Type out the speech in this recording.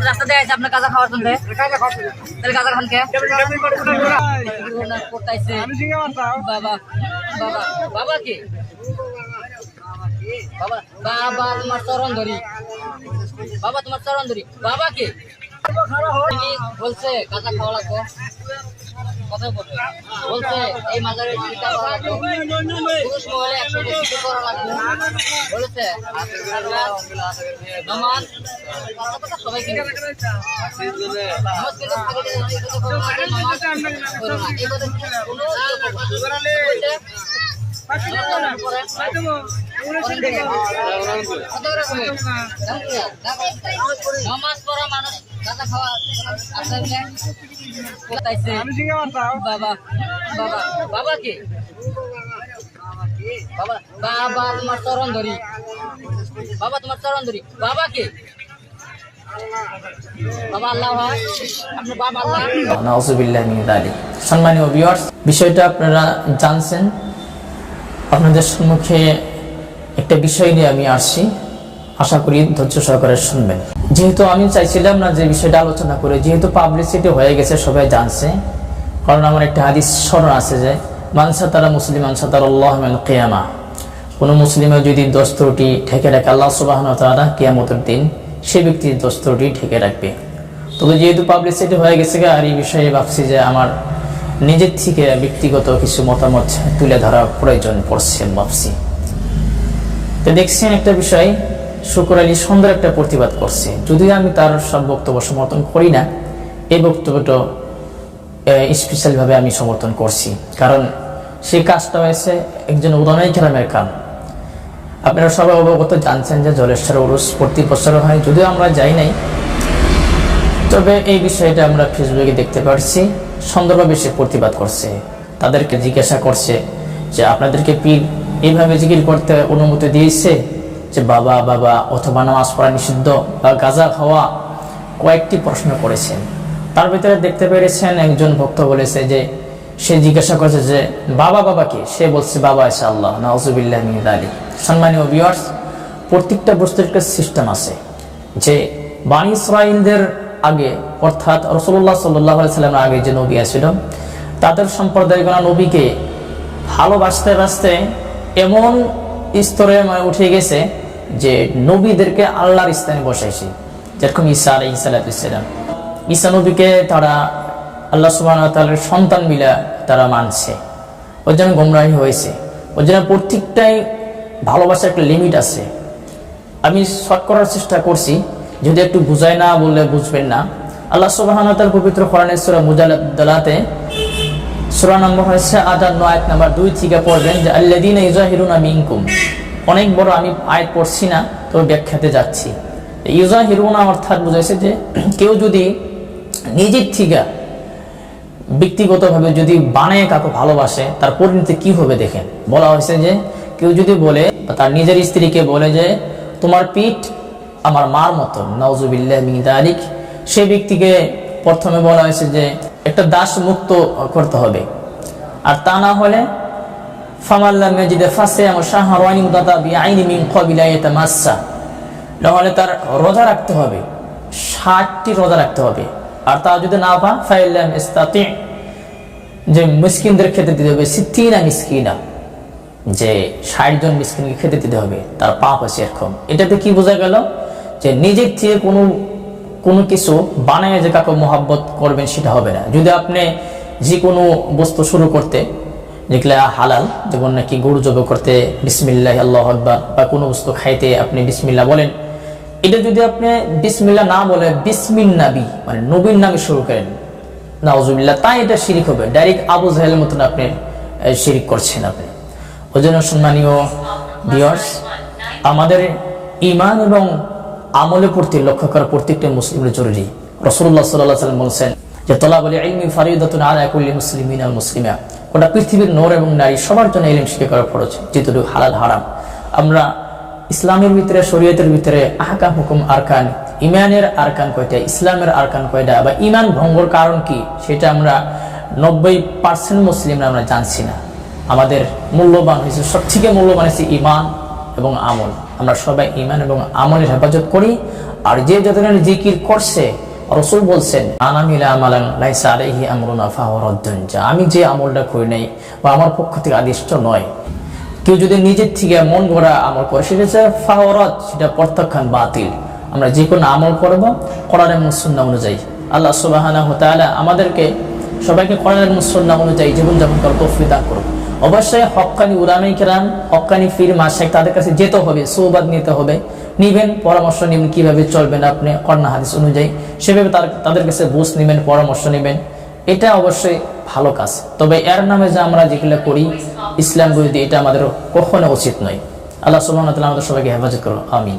রাস্তা দেয় আপনার কাজা খাওয়ার জন্য তাহলে কাজা খান কে বাবা বাবা বাবা কি বাবা বাবা তোমার চরণ ধরি বাবা তোমার চরণ ধরি বাবা কি বলছে কাজা খাওয়া লাগবে কথা বলছে এই মাজারের পুরুষ মহলে 100 করা লাগবে বলেছে নামাজ সবাই নামাজ পড়া মানুষ কাঁচা খাওয়া বাবা বাবা বাবা কি বাবা বাবা তোমার চরণ ধরি বাবা তোমার চরণ ধরি বাবা কি বাবা আল্লাহ আপনার বাবা আল্লাহ। নাউযুবিল্লাহি মিন যালিক। সম্মানীয় ভিউয়ার্স, বিষয়টা আপনারা জানছেন। আপনাদের সম্মুখে একটা বিষয় নিয়ে আমি আসছি, আশা করি ধৈর্য সহকারে শুনবেন। যেহেতু আমি চাইছিলাম না যে বিষয়টা আলোচনা করে, যেহেতু পাবলিসিটি হয়ে গেছে, সবাই জানছে। কারণ আমার একটা হাদিস স্মরণ আছে যে মান সাতারা মুসলিমান সাতারাল্লাহু মিনাল কিয়ামা, কোন মুসলিমের যদি দোষ ত্রুটি ঢেকে রাখে আল্লাহ সুবহানাহু ওয়া তাআলা কিয়ামতের দিন সেই ব্যক্তির দোষ ত্রুটি ঢেকে রাখবে। তবে যেহেতু পাবলিসিটি হয়ে গেছে আর এই বিষয়ে ভাবছি যে আমার নিজের থেকে ব্যক্তিগত কিছু মতামত তুলে ধরা প্রয়োজন পড়ছে ভাবছি। তো দেখছেন একটা বিষয়, শুকুর আলী সুন্দর একটা প্রতিবাদ করছে, যদিও আমি তার সব বক্তব্য সমর্থন করি না। এই বক্তব্যটা স্পেশালভাবে আমি সমর্থন করছি, কারণ সেই কাজটা হয়েছে একজন উলামায়ে কেরামের কাম। আপনারা সবাই অবগত জানছেন যে জলেশ্বর উরুস প্রতি বছর হয়, যদিও আমরা যাই নাই, তবে এই বিষয়টা আমরা ফেসবুকে দেখতে পাচ্ছি। সুন্দরভাবে সে প্রতিবাদ করছে, তাদেরকে জিজ্ঞাসা করছে যে আপনাদেরকে পীর এইভাবে জিকির করতে অনুমতি দিয়েছে যে বাবা বাবা অথবা নামাজ পড়া নিষিদ্ধ বা গাঁজা খাওয়া, কয়েকটি প্রশ্ন করেছেন। তার ভিতরে দেখতে পেরেছেন একজন ভক্ত বলেছে যে সে জিজ্ঞাসা করছে যে বাবা বাবা কি, সে বলছে বাবা আছে আল্লাহ। নাউযুবিল্লাহি মিন যালিক। সম্মানীয় ভিউয়ার্স, প্রত্যেকটা বস্তুর একটা সিস্টেম আছে যে বনী ইসরাঈলদের আগে, অর্থাৎ রাসূলুল্লাহ সাল্লাল্লাহু আলাইহি ওয়াসাল্লামের আগে যে নবী ছিল, তাদের সম্প্রদায়গণ নবীকে ভালোবাসতে বাসতে এমন স্তরে উঠে গেছে যে নবীদেরকে আল্লাহর স্থানে বসাইছে। যেরকম ঈসা আলাইহিস সালাম, ঈসা নবীকে তারা আল্লাহ সুবহানাহু ওয়া তাআলার সন্তান মিলা তারা মানছে, ওর জন্য গোমরাহি হয়েছে। ওর জন্য প্রত্যেকটাই ভালোবাসার একটা লিমিট আছে। আমি শর্ট করার চেষ্টা করছি, যদি একটু বুঝাই না বললে বুঝবেন না। আল্লাহ সুবহানাহু ওয়া তাআলা পবিত্র কোরআনের সূরা মুজাদালাতে সূরা নম্বর হচ্ছে 58 আয়াত নাম্বার 2 থেকে পড়বেন যে আল্লাযীনা ইউযাহিরুনা মিনকুম। অনেক বড়, আমি আয়াত পড়ছি না, তবে ব্যাখ্যাতে যাচ্ছি। ইউযাহিরুনা অর্থাৎ বুঝাইছে যে কেউ যদি নিজের থেকে ব্যক্তিগতভাবে যদি বানায় কাউকে ভালোবাসে, তার পরিণতি কি হবে দেখেন। বলা হয়েছে যে কেউ যদি বলে, তার নিজের স্ত্রীকে বলে যে তোমার পিঠ আমার মার মতো, নাউযুবিল্লাহি মিন যালিক, সেই ব্যক্তিকে প্রথমে বলা হয়েছে যে একটা দাস মুক্ত করতে হবে, আর তা না হলে ফামাল্লাম ইয়াজিদ ফাসিয়ামু শাহরাইনি মুতাতাবিআইনি মিন ক্বাবিলা ইয়াতামাসসা, তাহলে তার রোজা রাখতে হবে, 60টি রোজা রাখতে হবে। আর তা যদি না পায় ফাইল্লাম ইস্তাতি, যে মিসকিনদের খেতে দিতে হবে, 60 মিসকিনা, যে 60 জন মিসকিনকে খেতে দিতে হবে, তার পাপ আছে এরকম। এটাতে কি বোঝা গেল যে নিজের থেকে কোনো কিছু বানায় যে কাউকে মহব্বত করবেন সেটা হবে না। যদি আপনি যে কোনো বস্তু শুরু করতে, যেগুলা হালাল, যেমন নাকি গরু জব করতে বিসমিল্লাহ আল্লাহু আকবার, বা কোনো বস্তু খাইতে আপনি বিসমিল্লাহ বলেন, এটা যদি আপনি বিসমিল্লাহ না বলে বিসমিন নবী মানে নবীর নামে শুরু করেন, নাউযুবিল্লাহ, তাই এটা শিরিক হবে। ডাইরেক্ট আবু জাহেলের মতন আপনি শিরিক করছেন আপনি। ওই জন্য সম্মানীয় ভিউয়ার্স, আমাদের ঈমান এবং আমলের প্রতি লক্ষ্য করা প্রত্যেকটা মুসলিমের জরুরি। রাসূলুল্লাহ সাল্লাল্লাহু আলাইহি ওয়াসাল্লাম বলেছেন যে তলাবুল ইলমি ফারিদাতুন আলা কুল্লি মুসলিমিন ওয়াল মুসলিমা, গোটা পৃথিবীর নর এবং নারী সবার জন্য ইলম শিক্ষা করা ফরজ, যেহেতু হালাল হারাম। আমরা ইসলামের ভিতরে, শরীয়তের ভিতরে আহকাম, হুকুম, আরকান, ঈমানের আরকান কয়টা, ইসলামের আরকান কয়টা, বা ঈমান ভঙ্গর কারণ কি, সেটা আমরা 90% মুসলিমরা আমরা জানছি না। আমাদের মূল্যবান হয়েছে, সবথেকে মূল্যবান হয়েছে ঈমান এবং আমল। আমরা সবাই ঈমান এবং আমলের হেফাজত করি। আর যে যত ধরনের জিকির করছে, রাসূল বলছেন আনামিলা আমালান লাইসা আলাইহি আমরুনা ফাহুয়া রাদ্দুন, আমি যে আমলটা করি নাই বা আমার পক্ষ থেকে আদিষ্ট নয়, কেউ যদি নিজের থেকে মন গড়া আমল করে সেটা হচ্ছে ফাহুয়া রাদ, সেটা প্রত্যাখ্যান, বাতিল। আমরা যে কোনো আমল করব কোরআন এবং সুন্নাহ অনুযায়ী। আল্লাহ সুবহানাহু ওয়া তাআলা আমাদেরকে সবাইকে কোরআন এবং সুন্নাহ অনুযায়ী জীবনযাপন করার তৌফিক দান করুন। অবশ্যই হক্কানি উলামায়ে কেরাম, হক্কানি পীর মাশায়েখ তাদের কাছে যেতে হবে, সুহবাত নিতে হবে, নিবেন, পরামর্শ নেবেন কিভাবে চলবেন আপনি কোরআন হাদিস অনুযায়ী, সেভাবে তাদের কাছে বুঝ নেবেন, পরামর্শ নেবেন। এটা অবশ্যই ভালো কাজ। তবে এর নামে যে আমরা যেগুলো করি ইসলাম বিরোধী, এটা আমাদের কখনো উচিত নয়। আল্লাহ সুবহানাহু ওয়া তাআলা আমাদের সবাইকে হেফাজত করুন, আমিন।